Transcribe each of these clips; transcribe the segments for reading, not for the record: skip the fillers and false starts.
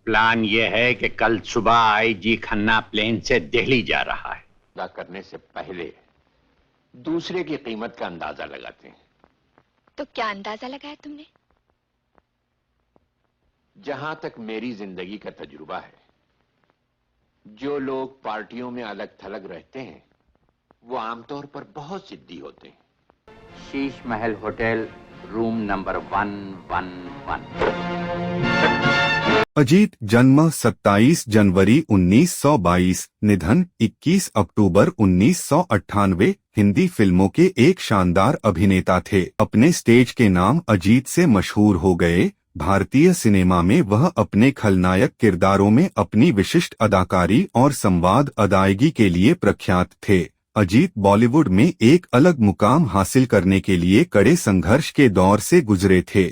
Plan ये है कि कल सुबह आईजी खन्ना प्लेन से दिल्ली जा रहा है। अदा करने से पहले दूसरे की कीमत का अंदाजा लगाते हैं। तो क्या अंदाजा लगाया तुमने? जहां तक मेरी जिंदगी का तजुर्बा है, जो लोग पार्टियों में अलग थलग रहते हैं वो आमतौर पर बहुत जिद्दी होते हैं। Sheesh Mahal hotel, room number 111। Ajit जन्म 27 जनवरी 1922, निधन 21 अक्टूबर 1998। हिंदी फिल्मों के एक शानदार अभिनेता थे। अपने स्टेज के नाम अजीत से मशहूर हो गए। भारतीय सिनेमा में वह अपने खलनायक किरदारों में अपनी विशिष्ट अदाकारी और संवाद अदायगी के लिए प्रख्यात थे। अजीत बॉलीवुड में एक अलग मुकाम हासिल करने के लिए कड़े संघर्ष के दौर से गुजरे थे।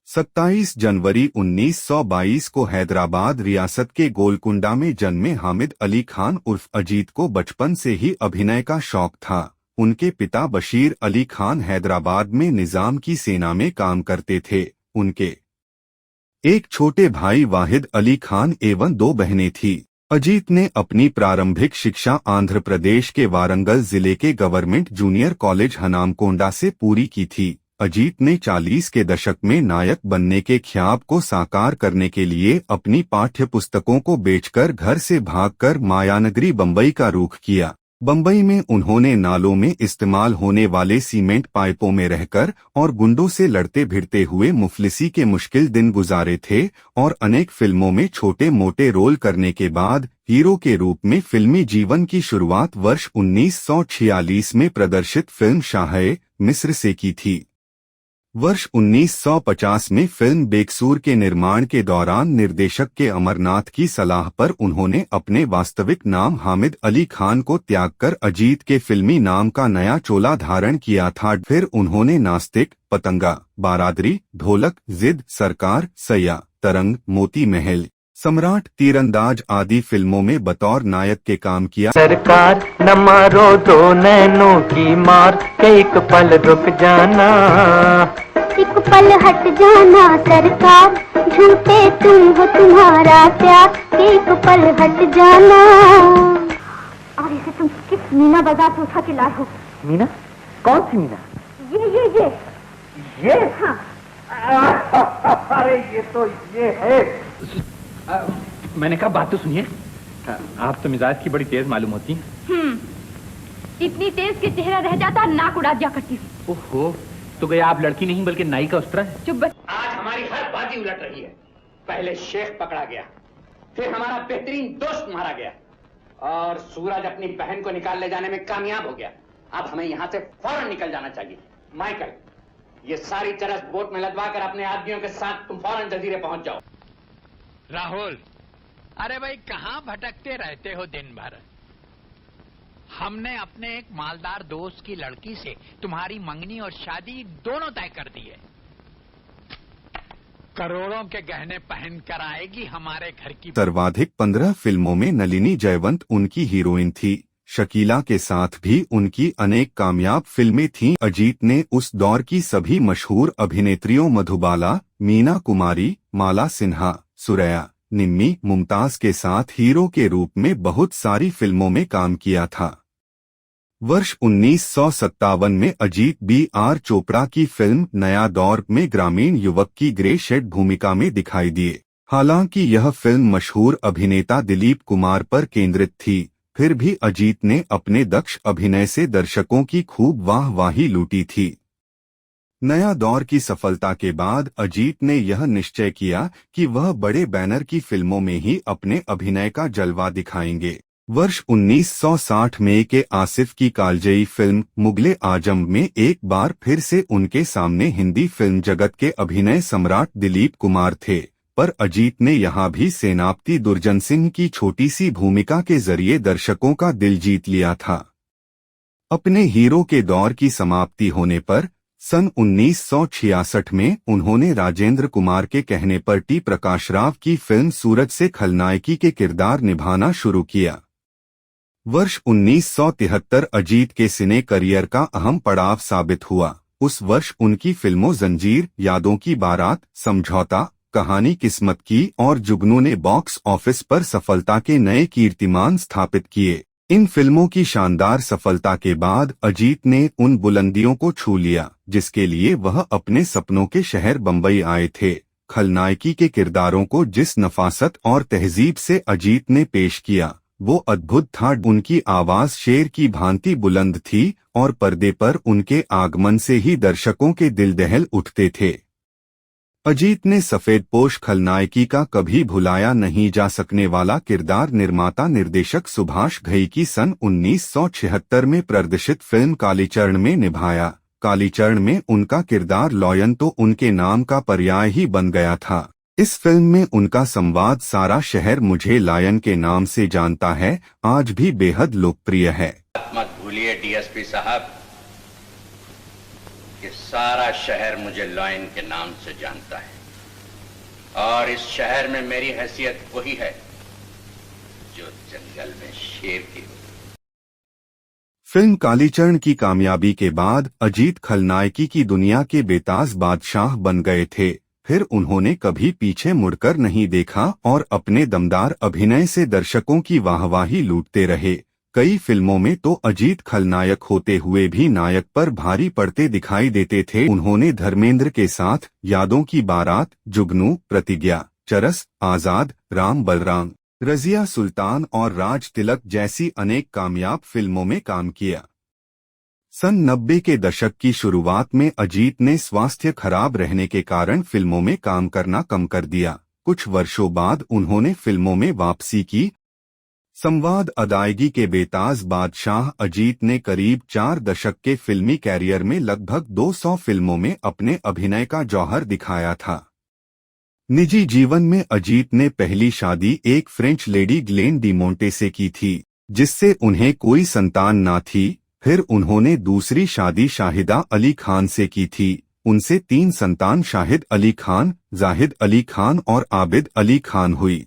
27 जनवरी 1922 को हैदराबाद रियासत के गोलकुंडा में जन्मे हामिद अली खान उर्फ अजीत को बचपन से ही अभिनय का शौक था। उनके पिता बशीर अली खान हैदराबाद में निजाम की सेना में काम करते थे। उनके एक छोटे भाई वाहिद अली खान एवं 2 बहनें थीं। अजीत ने अपनी प्रारंभिक शिक्षा आंध्र प्रदेश के वारंगल जिले के गवर्नमेंट जूनियर कॉलेज हनामकोंडा से पूरी की थी। अजीत ने 40 के दशक में नायक बनने के ख्याब को साकार करने के लिए अपनी पाठ्य पुस्तकों को बेचकर घर से भागकर मायानगरी बम्बई का रुख किया। बम्बई में उन्होंने नालों में इस्तेमाल होने वाले सीमेंट पाइपों में रहकर और गुंडों से लड़ते भिड़ते हुए मुफलिसी के मुश्किल दिन गुजारे थे और अनेक फिल्मों में छोटे मोटे रोल करने के बाद हीरो के रूप में फिल्मी जीवन की शुरुआत वर्ष 1946 में प्रदर्शित फिल्म शाह-ए-मिस्र से की थी। वर्ष 1950 में फिल्म बेकसूर के निर्माण के दौरान निर्देशक के अमरनाथ की सलाह पर उन्होंने अपने वास्तविक नाम हामिद अली खान को त्यागकर अजीत के फिल्मी नाम का नया चोला धारण किया था। फिर उन्होंने नास्तिक, पतंगा, बारादरी, ढोलक, जिद, सरकार, सैया, तरंग, मोती महल, सम्राट, तीरंदाज आदि फिल्मों में बतौर नायक के काम किया। सरकार न मारो दो नैनों की मार के एक पल रुक जाना, एक पल हट जाना सरकार, झूठे तुम हो तुम्हारा प्यार, एक पल हट जाना। और इसे तुम किस मीना बाजार से उठा के लाए हो? मीना? कौन सी मीना? ये हाँ। अरे ये है। मैंने कहा बात तो सुनिए। आप तो मिजाज की बड़ी तेज मालूम होती हैं। इतनी तेज कि चेहरा रह जाता, नाक उड़ा दिया करती। ओहो, तो गया आप लड़की नहीं बल्कि नाई का उस्तरा है। चुप बस। आज हमारी हर बाजी उलट रही है। पहले शेख पकड़ा गया, फिर हमारा बेहतरीन दोस्त मारा गया और सूरज अपनी बहन को निकाल ले जाने में कामयाब हो गया। अब हमें यहाँ से फौरन निकल जाना चाहिए। माइकल, ये सारी चरस बोट में लदवा कर अपने आदमियों के साथ तुम फौरन जजीरे पहुंच जाओ। राहुल, अरे भाई कहाँ भटकते रहते हो दिन भर? हमने अपने एक मालदार दोस्त की लड़की से तुम्हारी मंगनी और शादी दोनों तय कर दी है। करोड़ों के गहने पहन कर आएगी हमारे घर की। सर्वाधिक 15 फिल्मों में नलिनी जयवंत उनकी हीरोइन थी। शकीला के साथ भी उनकी अनेक कामयाब फिल्में थीं। अजीत ने उस दौर की सभी मशहूर अभिनेत्रियों मधुबाला, मीना कुमारी, माला सिन्हा, सुरैया, निम्मी, मुमताज के साथ हीरो के रूप में बहुत सारी फिल्मों में काम किया था। वर्ष 1957 में अजीत B.R. चोपड़ा की फिल्म नया दौर में ग्रामीण युवक की ग्रे शेड भूमिका में दिखाई दिए। हालांकि यह फिल्म मशहूर अभिनेता दिलीप कुमार पर केंद्रित थी, फिर भी अजीत ने अपने दक्ष अभिनय से दर्शकों की खूब वाहवाही लूटी थी। नया दौर की सफलता के बाद अजीत ने यह निश्चय किया कि वह बड़े बैनर की फिल्मों में ही अपने अभिनय का जलवा दिखाएंगे। वर्ष 1960 में के आसिफ की कालजयी फिल्म मुगले आजम में एक बार फिर से उनके सामने हिंदी फिल्म जगत के अभिनय सम्राट दिलीप कुमार थे, पर अजीत ने यहां भी सेनापति दुर्जन सिंह की छोटी सी भूमिका के जरिए दर्शकों का दिल जीत लिया था। अपने हीरो के दौर की समाप्ति होने पर सन 1966 में उन्होंने राजेंद्र कुमार के कहने पर टी प्रकाश राव की फिल्म सूरज से खलनायकी के किरदार निभाना शुरू किया। वर्ष 1973 अजीत के सिने करियर का अहम पड़ाव साबित हुआ। उस वर्ष उनकी फिल्मों जंजीर, यादों की बारात, समझौता कहानी किस्मत की और जुगनू ने बॉक्स ऑफिस पर सफलता के नए कीर्तिमान स्थापित किए। इन फिल्मों की शानदार सफलता के बाद अजीत ने उन बुलंदियों को छू लिया जिसके लिए वह अपने सपनों के शहर बम्बई आए थे। खलनायकी के किरदारों को जिस नफासत और तहजीब से अजीत ने पेश किया वो अद्भुत था। उनकी आवाज शेर की भांति बुलंद थी और पर्दे पर उनके आगमन से ही दर्शकों के दिल दहल उठते थे। अजीत ने सफेदपोश खलनायकी का कभी भुलाया नहीं जा सकने वाला किरदार निर्माता निर्देशक सुभाष घई की सन 1976 में प्रदर्शित फिल्म कालीचरण में निभाया। कालीचरण में उनका किरदार लॉयन तो उनके नाम का पर्याय ही बन गया था। इस फिल्म में उनका संवाद सारा शहर मुझे लायन के नाम से जानता है आज भी बेहद लोकप्रिय है। मत भूलिए डीएसपी साहब कि सारा शहर मुझे लायन के नाम से जानता है और इस शहर में मेरी हैसियत वही है जो जंगल में शेर की हो। फिल्म कालीचरण की कामयाबी के बाद अजीत खलनायकी की दुनिया के बेताज बादशाह बन गए थे। फिर उन्होंने कभी पीछे मुड़कर नहीं देखा और अपने दमदार अभिनय से दर्शकों की वाहवाही लूटते रहे। कई फिल्मों में तो अजीत खलनायक होते हुए भी नायक पर भारी पड़ते दिखाई देते थे। उन्होंने धर्मेंद्र के साथ यादों की बारात, जुगनू, प्रतिज्ञा, चरस, आजाद, राम बलराम, रजिया सुल्तान और राज तिलक जैसी अनेक कामयाब फिल्मों में काम किया। सन 90 के दशक की शुरुआत में अजीत ने स्वास्थ्य खराब रहने के कारण फिल्मों में काम करना कम कर दिया। कुछ वर्षों बाद उन्होंने फिल्मों में वापसी की। संवाद अदायगी के बेताज बादशाह अजीत ने करीब 4 दशक के फिल्मी कैरियर में लगभग 200 फिल्मों में अपने अभिनय का जौहर दिखाया था। निजी जीवन में अजीत ने पहली शादी एक French lady Glenn D Monte से की थी जिससे उन्हें कोई संतान ना थी। फिर उन्होंने दूसरी शादी शाहिदा अली खान से की थी। उनसे 3 संतान शाहिद अली खान, जाहिद अली खान और आबिद अली खान हुई।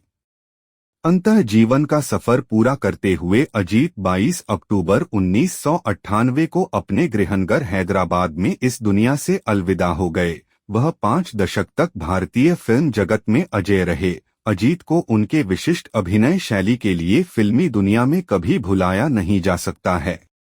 अंतः जीवन का सफर पूरा करते हुए अजीत 22 अक्टूबर 1998 को अपने गृहनगर हैदराबाद में इस दुनिया से अलविदा हो गए। वह 5 दशक तक भारतीय फिल्म जगत में अजेय रहे। अजीत को उनके विशिष्ट अभिनय शैली के लिए फिल्मी दुनिया में कभी भुलाया नहीं जा सकता है।